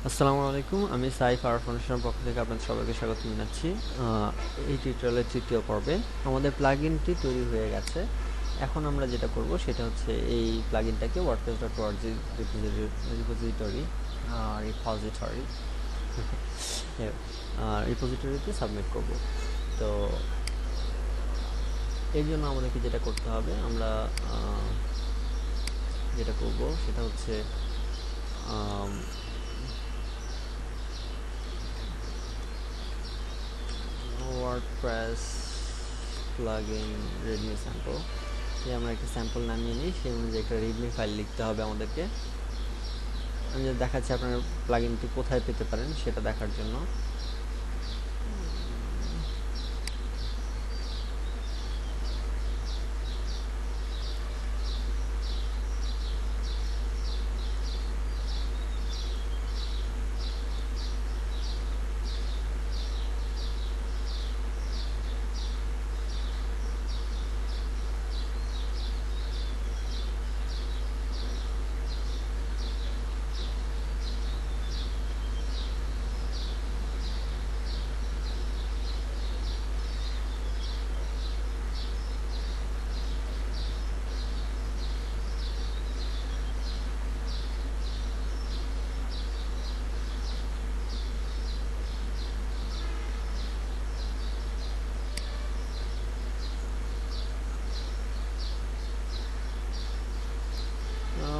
আসসালামু আলাইকুম, আমি সাইফ আর ফাউন্ডেশনের পক্ষ থেকে আপনাদের সবাইকে স্বাগত জানাচ্ছি। এই টিউটোরিয়ালের তৃতীয় পর্বে আমাদের প্লাগইনটি তৈরি হয়ে গেছে। এখন আমরা যেটা করব সেটা হচ্ছে এই প্লাগইনটাকে wordpress.org রিপোজিটরি রিপোজিটরি রিপোজিটরিতে সাবমিট করব। তো এর জন্য আমাদেরকে যেটা করতে হবে, আমরা যেটা করব সেটা হচ্ছে ওয়ার্ডপ্রেস প্লাগইন রেডমি স্যাম্পল, আমরা একটা স্যাম্পল নামিয়ে নিই। সেই অনুযায়ী একটা রিডমি ফাইল লিখতে হবে আমাদেরকে। আমি যে দেখাচ্ছি আপনার প্লাগইনটি কোথায় পেতে পারেন সেটা দেখার জন্য।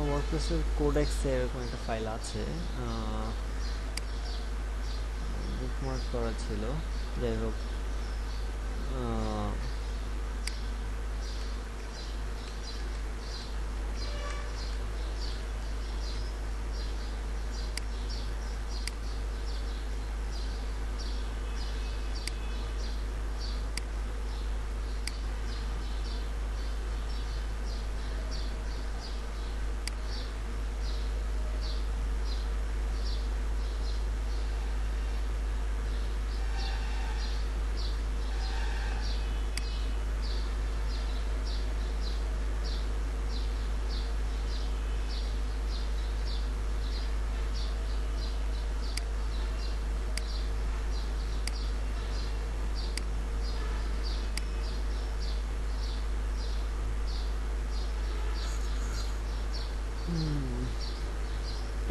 ওয়ার্ডপ্রেসের কোডেক্সে এরকম একটা ফাইল আছে, বুকমার্ক করা ছিল। যাই হোক,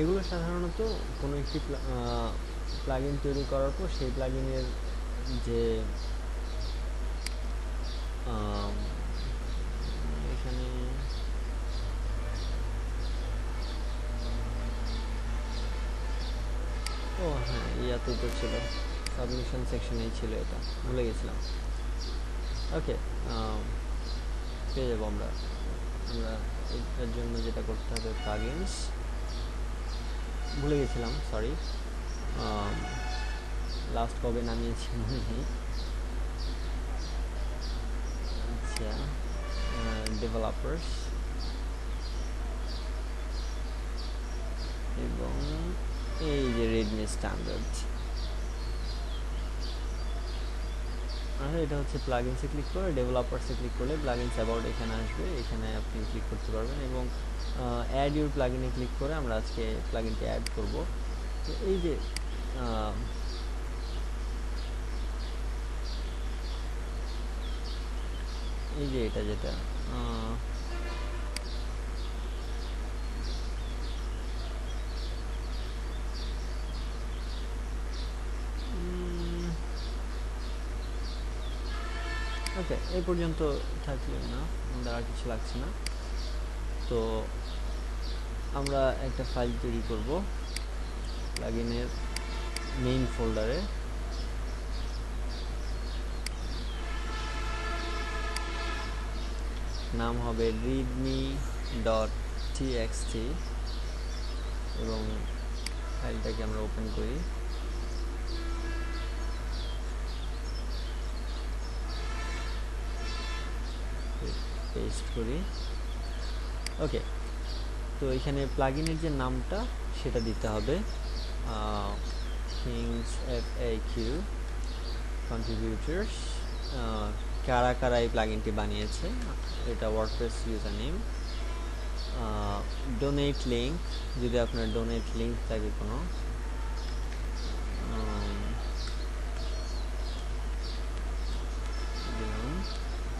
এগুলো সাধারণত কোনো একটি প্লাগইন তৈরি করার পর সেই প্লাগইনের যে এখানে ও হ্যাঁ, ইয়াতেই তো ছিল, সাবমিশন সেকশনেই ছিল, এটা ভুলে গেছিলাম। ওকে, পেয়ে যাবো আমরা। এটার জন্য যেটা করতে হবে, প্লাগইনস, ভুলে গেছিলাম, সরি। লাস্ট কবে নামিয়েছি মনে নেই। আচ্ছা, ডেভেলপার্স এবং এই যে রেডমি স্ট্যান্ডার্ড। আর এটা হচ্ছে প্লাগইনসে ক্লিক করে ডেভেলপারসে ক্লিক করলে প্লাগইনস অ্যাবাউট এখানে আসবে, এখানে আপনি ক্লিক করতে পারবেন এবং অ্যাড ইউর প্লাগইনে ক্লিক করে আমরা আজকে প্লাগইনটি অ্যাড করব। তো এই যে এটা যেটা ওকে, এই পর্যন্ত থাকলে না, আমাদের আর কিছু লাগছে না। তো আমরা একটা ফাইল তৈরি করব প্লাগইনের মেইন ফোল্ডারে। নাম হবে readme.txt এবং ফাইলটাকে আমরা ওপেন করি। পেস্ট করি। ওকে, তো এখানে প্লাগইনের যে নামটা সেটা দিতে হবে, থিংস FAQ কন্ট্রিবিউটরস, কারা কারা এই প্লাগইনটি বানিয়েছে, এটা WordPress user name. Donate link, যদি আপনার ডোনেট লিঙ্ক থাকে কোনো,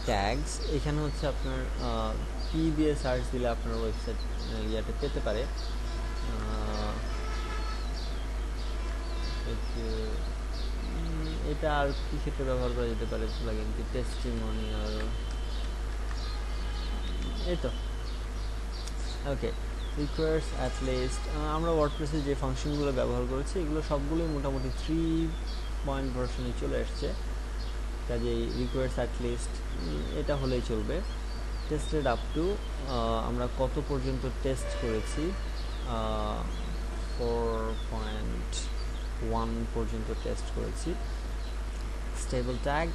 ট্যাগস, এখানে হচ্ছে আপনার পি দিয়ে সার্চ দিলে আপনার ওয়েবসাইট ইয়াতে পেতে পারে। এটা আর কি ক্ষেত্রে ব্যবহার করা যেতে পারে প্লাগইনটি? টেস্টিমোনিয়াল, এই তো। ওকে, রিকোয়ার্স অ্যাট লিস্ট, আমরা ওয়ার্ডপ্রেসে যে ফাংশনগুলো ব্যবহার করেছি এগুলো সবগুলোই মোটামুটি 3 ভার্সনে চলে আসছে, কাজেই রিকোয়ার্স অ্যাট লিস্ট এটা হলেই চলবে। টেস্টেড আপ টু, আমরা কত পর্যন্ত টেস্ট করেছি, 4.1 পর্যন্ত টেস্ট করেছি। স্টেবল ট্যাগ,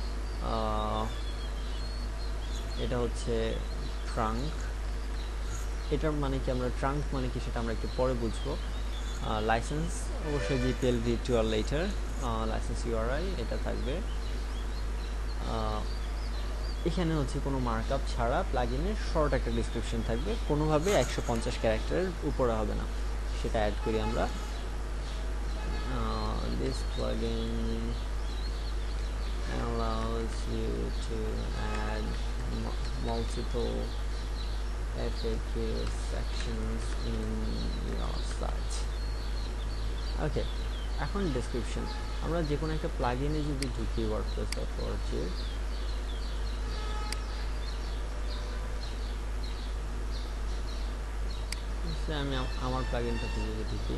এটা হচ্ছে ট্রাঙ্ক, এটার মানে কি, আমরা ট্রাঙ্ক মানে কি সেটা আমরা একটু পরে বুঝবো। লাইসেন্স অবশ্যই জিপিএল ভির্চুয়াল লেটার, লাইসেন্স ইউআরআই এটা থাকবে। এখানে হচ্ছে কোনো মার্কআপ ছাড়া প্লাগইনের শর্ট একটা ডিসক্রিপশন থাকবে, কোনোভাবে 150 ক্যারেক্টারের উপরে হবে না, সেটা অ্যাড করি আমরা। This plugin allows you to add multiple FAQ sections in your site. ওকে, এখন ডেসক্রিপশন, আমরা যে কোনো একটা প্লাগইনে যদি ঢুকি wordpress.org, আমি আমার প্লাগইনটাতে যদি ঢুকি,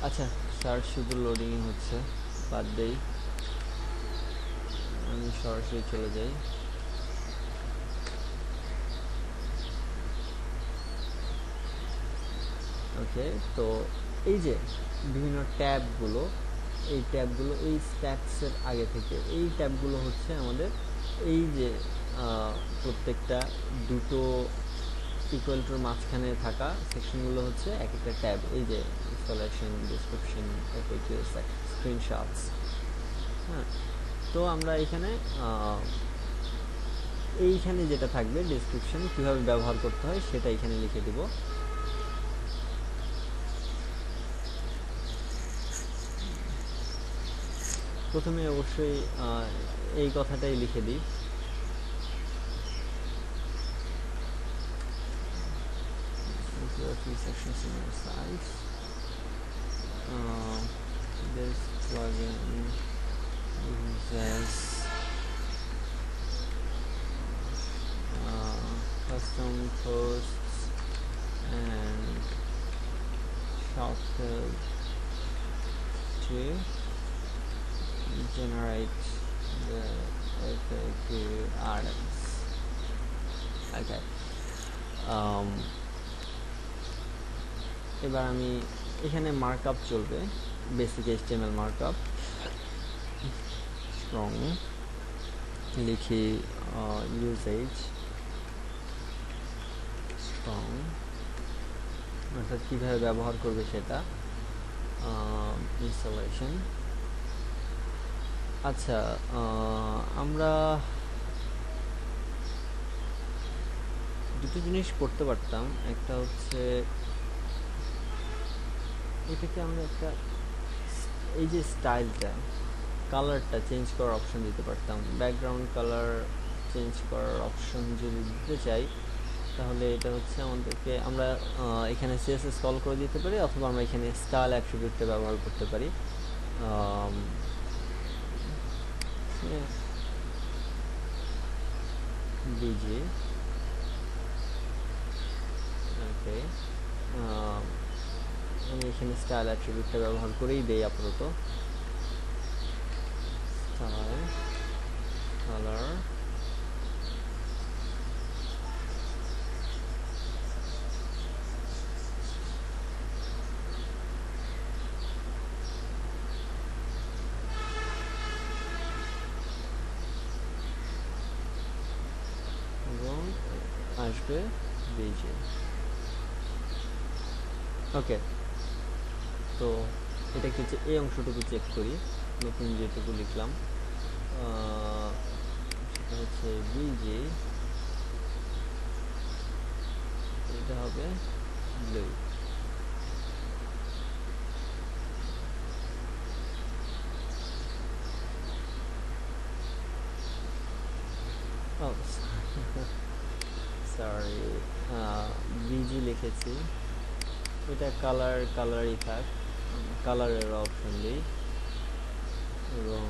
আচ্ছা সার্চ শুধু লোডিং হচ্ছে, বাদ দেই, আমি সরাসরি চলে যাই। ওকে, তো এই যে বিভিন্ন ট্যাবগুলো, এই ট্যাবগুলো এই স্ট্যাটসের আগে থেকে এই ট্যাবগুলো হচ্ছে আমাদের এই যে প্রত্যেকটা দুটো ইকুয়াল টুর মাঝখানে থাকা সেকশনগুলো হচ্ছে এক একটা ট্যাব। এই যে ইনস্টলেশন, ডেসক্রিপশন, এফএকিউ, স্ক্রিনশটস। হ্যাঁ, তো আমরা এখানে এইখানে যেটা থাকবে ডেসক্রিপশন কীভাবে ব্যবহার করতে হয় সেটা এখানে লিখে দিব। প্রথমে অবশ্যই এই কথাটাই লিখে দিই, three sections in your site. This plugin uses custom posts and shortcode to generate the FAQ items. Okay. এবার আমি এখানে মার্কআপ চলবে, বেসিক HTML মার্কআপ, স্ট্রং লিখি, ইউজেজ স্ট্রং, অর্থাৎ কীভাবে ব্যবহার করবে সেটা, ইনস্টলেশন। আচ্ছা, আমরা দুটো জিনিস করতে পারতাম, একটা হচ্ছে এটাকে আমরা একটা এই যে স্টাইলটা, কালারটা চেঞ্জ করার অপশন দিতে পারতাম। ব্যাকগ্রাউন্ড কালার চেঞ্জ করার অপশন যদি দিতে চাই তাহলে এটা হচ্ছে আমাদেরকে, আমরা এখানে CSS কল করে দিতে পারি, অথবা আমরা এখানে স্টাইল অ্যাট্রিবিউটটা ব্যবহার করতে পারি। ডিজি, ওকে, আমি এখানে স্টাইল অ্যাট্রিবিউটটা ব্যবহার করেই দেই আপাতত। স্টাইল কালার, এবং আসবে ডিজি। ওকে, তো এটা হচ্ছে এই অংশটুকু চেক করি। নতুন যেটুকু লিখলাম সেটা হচ্ছে বিজি, এটা হবে ব্লু। ও সরি, বিজি লিখেছি, এটা কালারই থাক, কালারের অপশন দিই এবং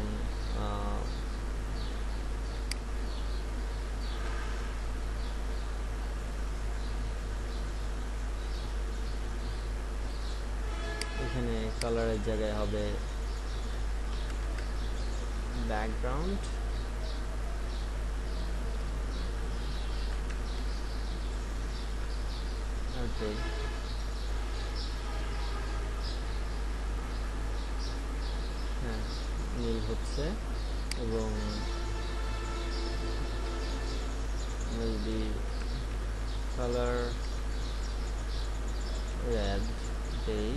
এখানে কালারের জায়গায় হবে ব্যাকগ্রাউন্ড, ওকে। হ্যাঁ, নীল হচ্ছে এবং আমরা যদি কালার রেড দেই,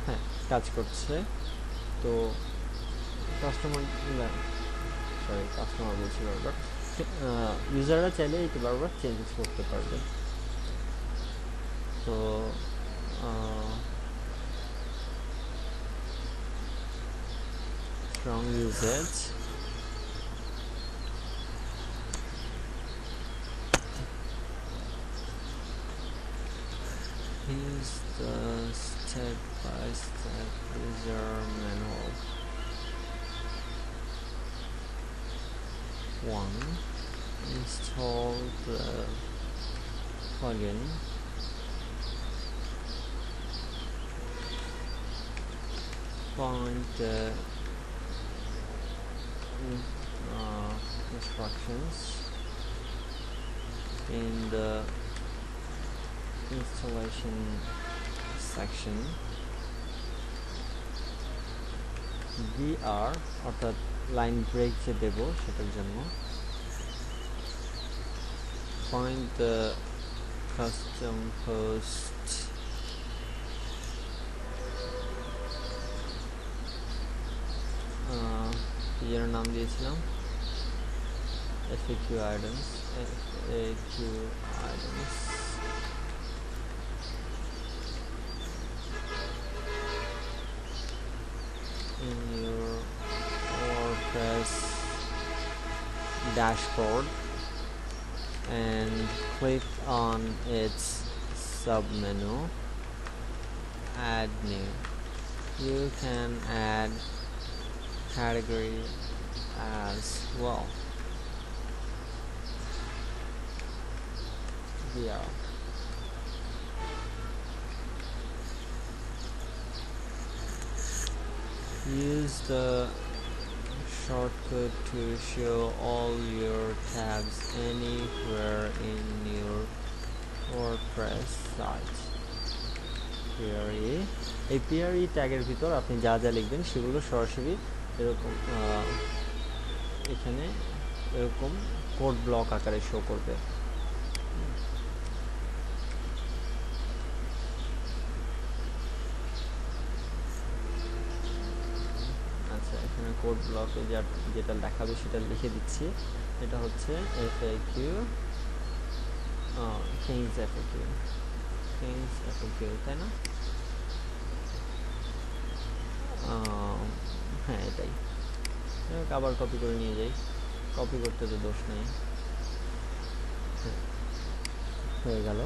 হ্যাঁ কাজ করছে। তো কাস্টমার বলছি বারবার, ইউজাররা চাইলে এটা বারবার চেঞ্জ করতে পারবে। তো strong usage, use the step-by-step user manual. 1. Install the plugin. Find the instructions in the installation section. BR অর্থাৎ লাইন ব্রেক যে দেব সেটার জন্য find the custom post, এর নাম দিয়েছিলাম FAQ items, in your WordPress dashboard and click on its submenu, add new. You can add category as well. Yeah. Use the shortcut to show all your tabs anywhere in your WordPress site. PRE, এই PRE ট্যাগের ভিতর আপনি যা যা লিখবেন সেগুলো সরাসরি এরকম এখানে এরকম কোড ব্লক আকারে শো করবে। আচ্ছা, এখানে কোড ব্লকে যেটা দেখাবে সেটা লিখে দিচ্ছি। এটা হচ্ছে FAQ, Kings FAQ, তাই না? হ্যাঁ এটাই, আবার কপি করে নিয়ে যাই, কপি করতে তো দোষ নেই, হয়ে গেল।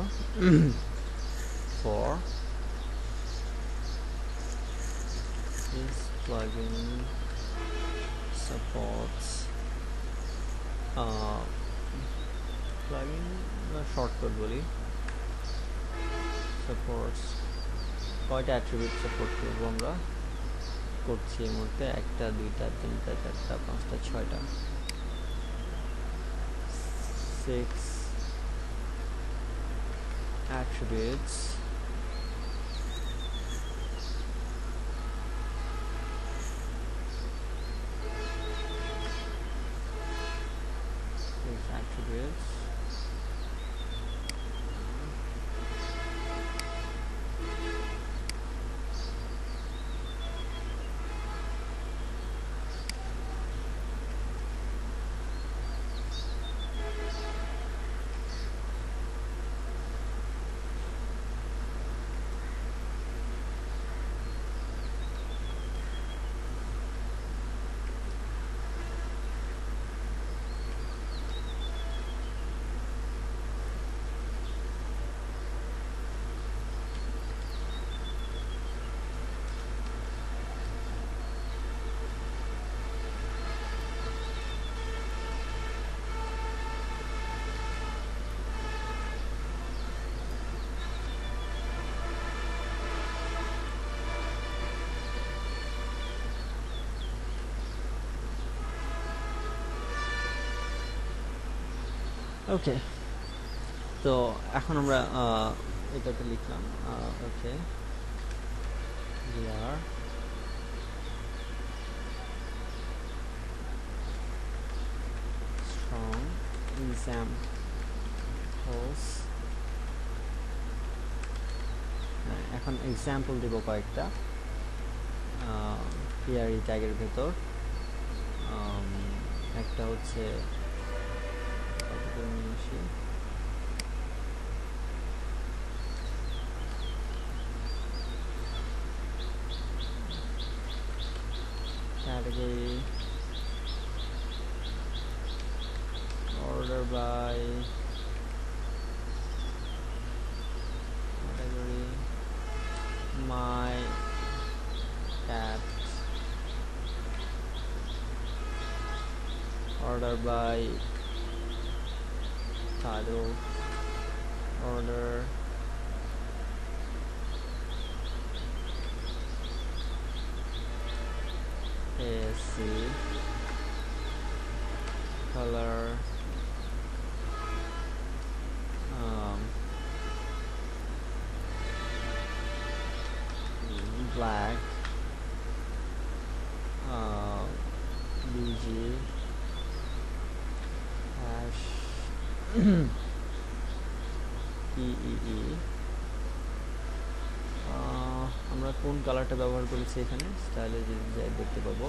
For this plugin supports plugin shortcut বলি, supports কয়টা অ্যাট্রিবিউট সাপোর্ট করবো আমরা, করছি এই মুহূর্তে 1 2 3 4 5 6টা, 6 attributes. ওকে, তো এখন আমরা এটাতে লিখলাম ওকে we are strong examples, এখন এক্সাম্পল দেব কয়েকটা পিআরই ট্যাগের ভেতর। একটা হচ্ছে category order by category my cat, order by title, order ASC, color black, BG hash EEE, আমরা কোন কালারটা ব্যবহার করেছি এখানে স্টাইলে যদি যাই দেখতে পাবো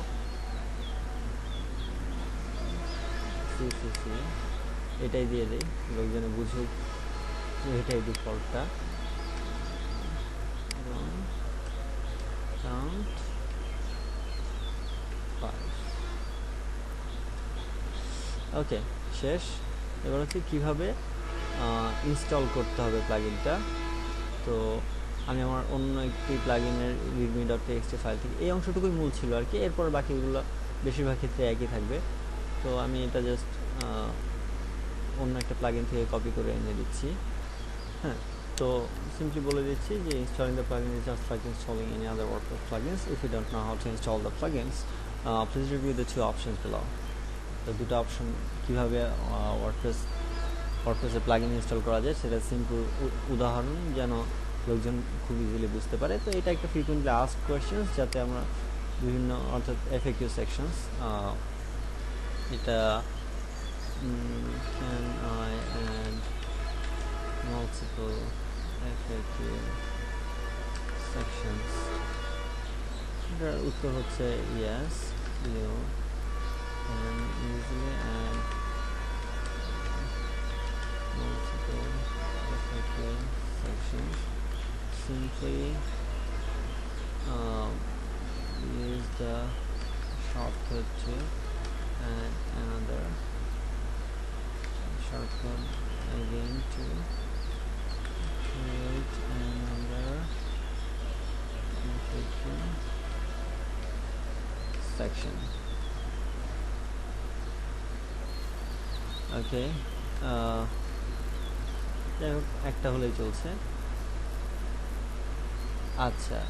সিসিসি, এটাই দিয়ে দেই লোকজনে বুঝুক যে এটাই ডিফল্টটা। count 5, ওকে শেষ। এবার হচ্ছে কিভাবে ইনস্টল করতে হবে প্লাগইনটা। তো আমি আমার অন্য একটি প্লাগইনের readme.txt ফাইল থেকে, এই অংশটুকুই মূল ছিল আর কি, এরপর বাকিগুলো বেশিরভাগ ক্ষেত্রে একই থাকবে। তো আমি এটা জাস্ট অন্য একটা প্লাগইন থেকে কপি করে এনে দিচ্ছি। হ্যাঁ, তো সিম্পলি বলে দিচ্ছি যে installing the plugin is just like installing any other WordPress plugins. If you don't know how to install the plugins, please review the two options below. তো দুটো অপশন কীভাবে ওয়ার্ডপ্রেসে প্লাগইন ইনস্টল করা যায় সেটা সিম্পল উদাহরণ যেন লোকজন খুব ইজিলি বুঝতে পারে। তো এটা একটা ফ্রিকুয়েন্টলি আস্কড কোয়েশ্চেন্স, যাতে আমরা বিভিন্ন অর্থাৎ FAQ সেকশনস, এটা can I add multiple FAQ sections, এটার উত্তর হচ্ছে yes, you can easily add multiple FAQ sections. Simply use the shortcut to add another shortcut again to create another FAQ section. ওকে, যাই হোক একটা হলেই চলছে। আচ্ছা,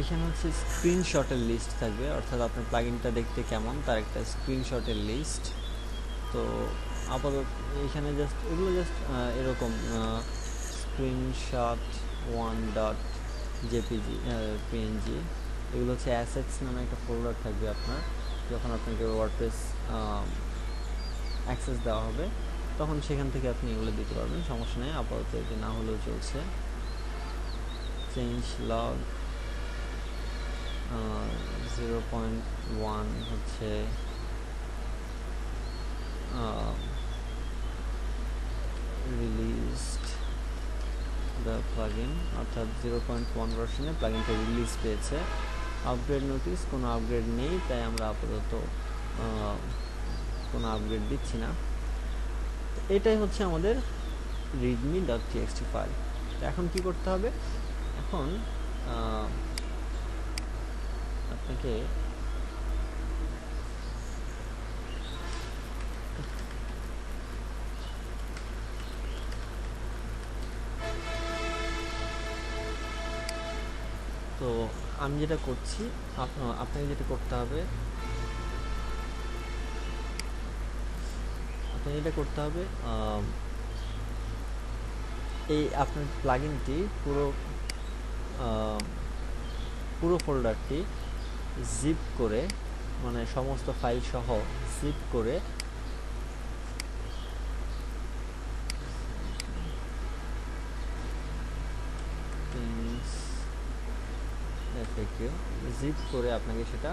এখানে হচ্ছে স্ক্রিনশটের লিস্ট থাকবে, অর্থাৎ আপনার প্লাগইনটা দেখতে কেমন তার একটা স্ক্রিনশটের লিস্ট। তো আপাতত এখানে জাস্ট এগুলো জাস্ট এরকম স্ক্রিনশট 1.jpg png, এগুলো হচ্ছে অ্যাসেটস নামে একটা ফোল্ডার থাকবে আপনার। যখন আপনাকে ওয়ার্ডপ্রেস অ্যাক্সেস দেওয়া হবে তখন সেখান থেকে আপনি এগুলো দিতে পারবেন, সমস্যা নেই। আপাতত এটি না হলেও চলছে। চেঞ্জ লগ 0.1 হচ্ছে রিলিজড দ্য প্লাগইন, অর্থাৎ 0.1 ভার্সনে প্লাগইনটা রিলিজ পেয়েছে। আপগ্রেড নোটিস, কোনো আপগ্রেড নেই, তাই আমরা আপাতত কোনো আপগ্রেড দিচ্ছি না। এটাই হচ্ছে আমাদের readme.txt ফাইল। তো এখন কি করতে হবে, এখন আপনাকে তো তো আমি যেটা করছি, আপনাকে যেটা করতে হবে, এই আপনার প্লাগইনটি পুরো ফোল্ডারটি জিপ করে, মানে সমস্ত ফাইল সহ জিপ করে জিপ করে আপনাকে সেটা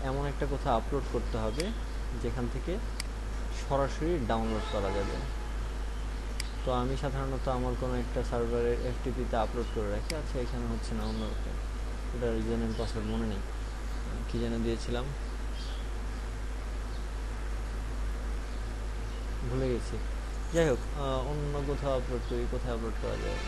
এমন একটা কোথাও আপলোড করতে হবে যেখান থেকে সরাসরি ডাউনলোড করা যাবে। তো আমি সাধারণত আমার কোনো একটা সার্ভারের এফটিপিতে আপলোড করে রাখি। আচ্ছা, এখানে হচ্ছে না, অন্যরকম। ওটা ইউজার নেম পাসওয়ার্ড মনে নেই, কী যেন দিয়েছিলাম, ভুলে গেছি। যাই হোক, অন্য কোথাও আপলোড করি, কোথায় আপলোড করা যায়।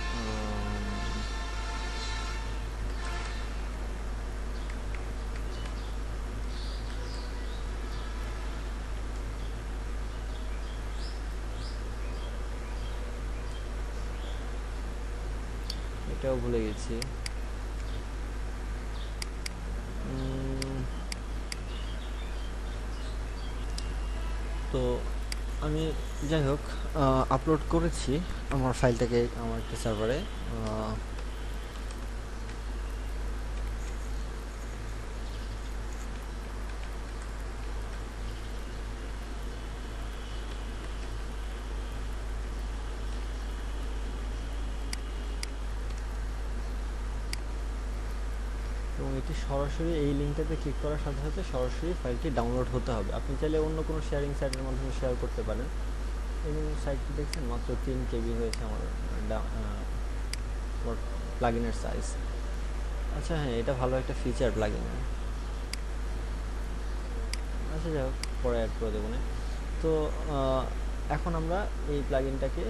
এটাও ভুলে গেছি। তো আমি, যাই হোক, আপলোড করেছি আমার ফাইলটাকে আমার একটা সার্ভারে। এবং এটি সরাসরি এই লিঙ্কটাতে ক্লিক করার সাথে সাথে সরাসরি ফাইলটি ডাউনলোড হতে হবে। আপনি চাইলে অন্য কোনো শেয়ারিং সাইটের মাধ্যমে শেয়ার করতে পারেন। এবং সাইটটি দেখছেন মাত্র 3 KB হয়েছে আমার প্লাগইনের সাইজ। আচ্ছা হ্যাঁ, এটা ভালো একটা ফিচার প্লাগইনের। আচ্ছা, যাই হোক, পরে অ্যাড করে দেবো না। তো এখন আমরা এই প্লাগইনটাকে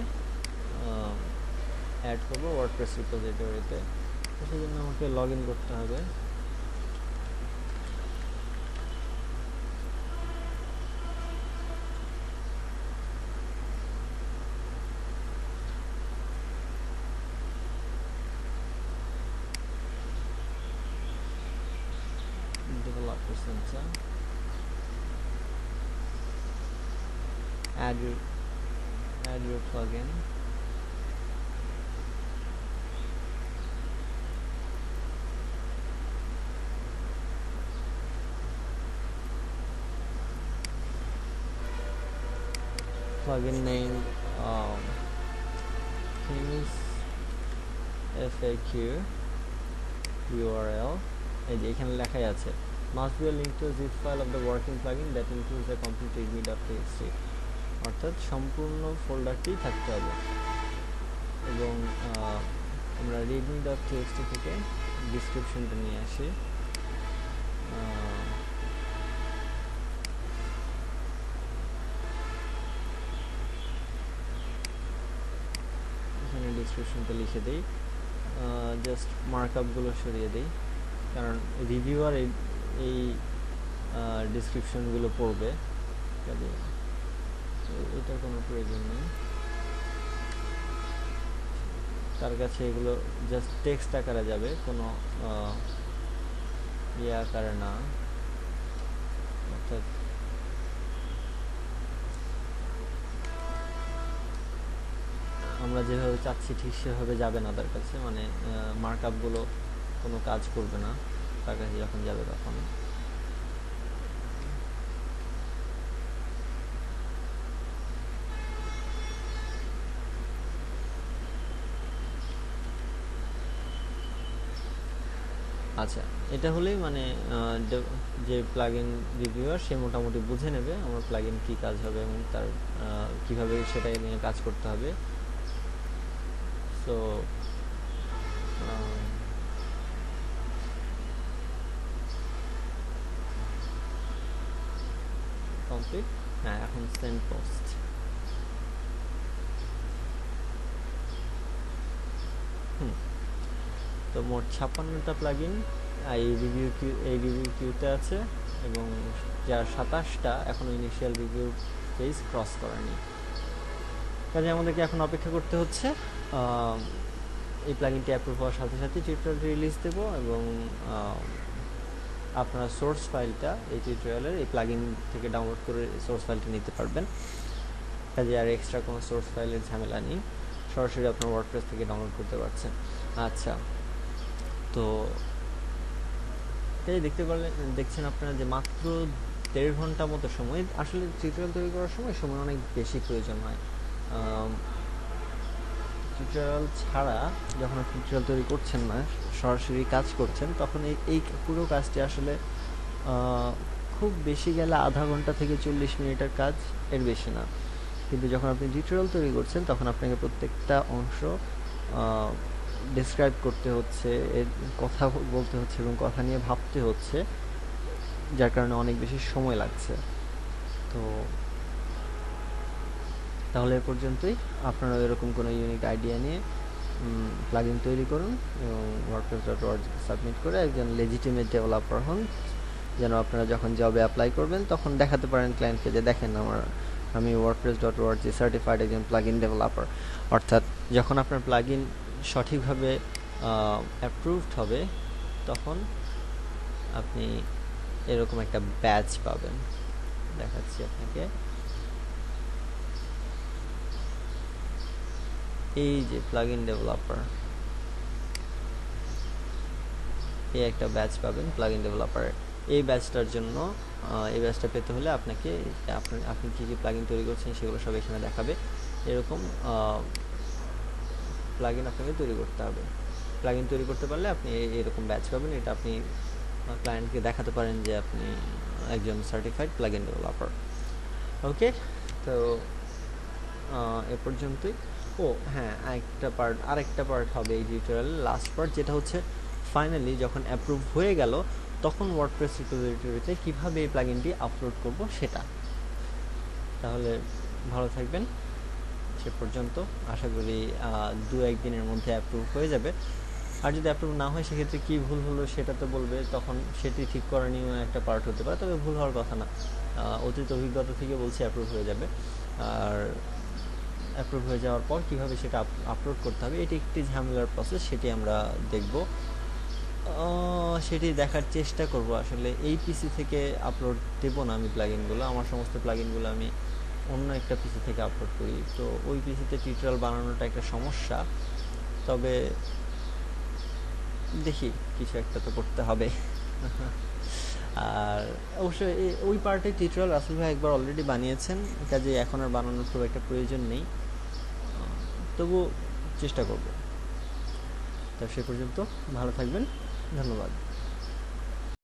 অ্যাড করবো ওয়ার্ডপ্রেস রিপোজিটরিতে। তো সেই জন্য আমাকে লগ ইন করতে হবে। Developer centre, add your plugin. Plugin name, Kings FAQ URL, এই যে এখানে লেখাই আছে must be a link to a zip file of the working plugin that includes a complete readme.txt, অর্থাৎ সম্পূর্ণ ফোল্ডারটি থাকতে হবে। এবং আমরা readme.txt থেকে ডিসক্রিপশনটা নিয়ে আসি। এখানে ডিসক্রিপশনটা লিখে দিই, জাস্ট মার্কআপগুলো সরিয়ে দিই, কারণ রিভিউয়ার এই ডিসক্রিপশনগুলো পড়বে, কাজে এটার কোনো প্রয়োজন নেই। তার কাছে এগুলো জাস্ট টেক্সট আকারে যাবে, কোনো ইয়ে আকারে না। অর্থাৎ আমরা যেভাবে চাচ্ছি ঠিক সেভাবে যাবে না তার কাছে, মানে মার্কআপগুলো কোনো কাজ করবে না তার কাছে যখন যাবে তখন। আচ্ছা, এটা হলেই মানে যে প্লাগইন রিভিউয়ার সে মোটামুটি বুঝে নেবে আমার প্লাগইন কী কাজ হবে এবং তার কীভাবে সেটা নিয়ে কাজ করতে হবে। So complete. হ্যাঁ, এখন সেন্ড পোস্ট। তো মোট 56টা প্লাগইন এই রিভিউ কিউতে আছে, এবং যার 27টা এখনও ইনিশিয়াল রিভিউ পেজ ক্রস করেনি। কাজে আমাদেরকে এখন অপেক্ষা করতে হচ্ছে এই প্লাগইনটি অ্যাপ্রুভ হওয়ার সাথে সাথে টিউটোরিয়ালটি রিলিজ দেব, এবং আপনারা সোর্স ফাইলটা এই টিউটোরিয়ালের এই প্লাগইন থেকে ডাউনলোড করে সোর্স ফাইলটি নিতে পারবেন। কাজে আর এক্সট্রা কোনো সোর্স ফাইলের ঝামেলা নেই, সরাসরি আপনার ওয়ার্ডপ্রেস থেকে ডাউনলোড করতে পারছেন। আচ্ছা, তো এই দেখছেন আপনারা যে মাত্র 1.5 ঘন্টা মতো সময়, আসলে টিউটোরিয়াল তৈরি করার সময় অনেক বেশি প্রয়োজন হয়। টিউটোরিয়াল ছাড়া যখন আপনি টিউটোরিয়াল তৈরি করছেন না, সরাসরি কাজ করছেন, তখন এই পুরো কাজটি আসলে খুব বেশি গেলে আধা ঘন্টা থেকে 40 মিনিটের কাজ, এর বেশি না। কিন্তু যখন আপনি টিউটোরিয়াল তৈরি করছেন তখন আপনাকে প্রত্যেকটা অংশ ডেসক্রাইব করতে হচ্ছে, এর কথা বলতে হচ্ছে এবং কথা নিয়ে ভাবতে হচ্ছে, যার কারণে অনেক বেশি সময় লাগছে। তো তাহলে এ পর্যন্তই। আপনারা এরকম কোনো ইউনিক আইডিয়া নিয়ে প্লাগইন তৈরি করুন এবং wordpress.org সাবমিট করে একজন লেজিটিমেট ডেভেলপার হন, যেন আপনারা যখন জবে অ্যাপ্লাই করবেন তখন দেখাতে পারেন ক্লায়েন্টকে যে দেখেন আমি wordpress.org সার্টিফাইড একজন প্লাগইন ডেভেলপার। অর্থাৎ যখন আপনার প্লাগইন সঠিকভাবে অ্যাপ্রুভড হবে তখন আপনি এরকম একটা ব্যাচ পাবেন। দেখাচ্ছি আপনাকে, এই যে প্লাগইন ডেভেলপার, এই একটা ব্যাচ পাবেন প্লাগইন ডেভেলপারের। এই ব্যাচটার জন্য এই ব্যাচটা পেতে হলে আপনাকে আপনি কী কী প্লাগইন তৈরি করছেন সেগুলো সব এখানে দেখাবে। এরকম প্লাগইন আপনাকে তৈরি করতে হবে। প্লাগইন তৈরি করতে পারলে আপনি এরকম ব্যাচ পাবেন। এটা আপনি ক্লায়েন্টকে দেখাতে পারেন যে আপনি একজন সার্টিফাইড প্লাগইন ডেভেলপার। ওকে, তো এ পর্যন্তই। ও হ্যাঁ, আরেকটা পার্ট হবে এই টিউটোরিয়ালের লাস্ট পার্ট, যেটা হচ্ছে ফাইনালি যখন অ্যাপ্রুভ হয়ে গেল তখন ওয়ার্ডপ্রেস রিপোজিটরিতে কীভাবে এই প্লাগইনটি আপলোড করব সেটা। তাহলে ভালো থাকবেন। সে পর্যন্ত আশা করি 2-1 দিনের মধ্যে অ্যাপ্রুভ হয়ে যাবে। আর যদি অ্যাপ্রুভ না হয় সেক্ষেত্রে কী ভুল হলো সেটা তো বলবে, তখন সেটি ঠিক করা নিয়েও একটা পার্ট হতে পারে, তবে ভুল হওয়ার কথা না। অতীত অভিজ্ঞতা থেকে বলছি অ্যাপ্রুভ হয়ে যাবে। আর অ্যাপ্রুভ হয়ে যাওয়ার পর কীভাবে সেটা আপলোড করতে হবে এটি একটি ঝামেলার প্রসেস, সেটি আমরা দেখব, সেটি দেখার চেষ্টা করব। আসলে এই পিসি থেকে আপলোড দেবো না আমি প্লাগইনগুলো, আমার সমস্ত প্লাগইনগুলো আমি অন্য একটা পিসি থেকে আপলোড করি। তো ওই পিসিতে টিউটোরিয়াল বানানোটা একটা সমস্যা, তবে দেখি কিছু একটা তো করতে হবে। আর অবশ্যই ওই পার্টে টিউটোরিয়াল রাসেল ভাই একবার অলরেডি বানিয়েছেন, কাজে এখন আর বানানোর খুব একটা প্রয়োজন নেই, তবু চেষ্টা করব। তো সে পর্যন্ত ভালো থাকবেন, ধন্যবাদ।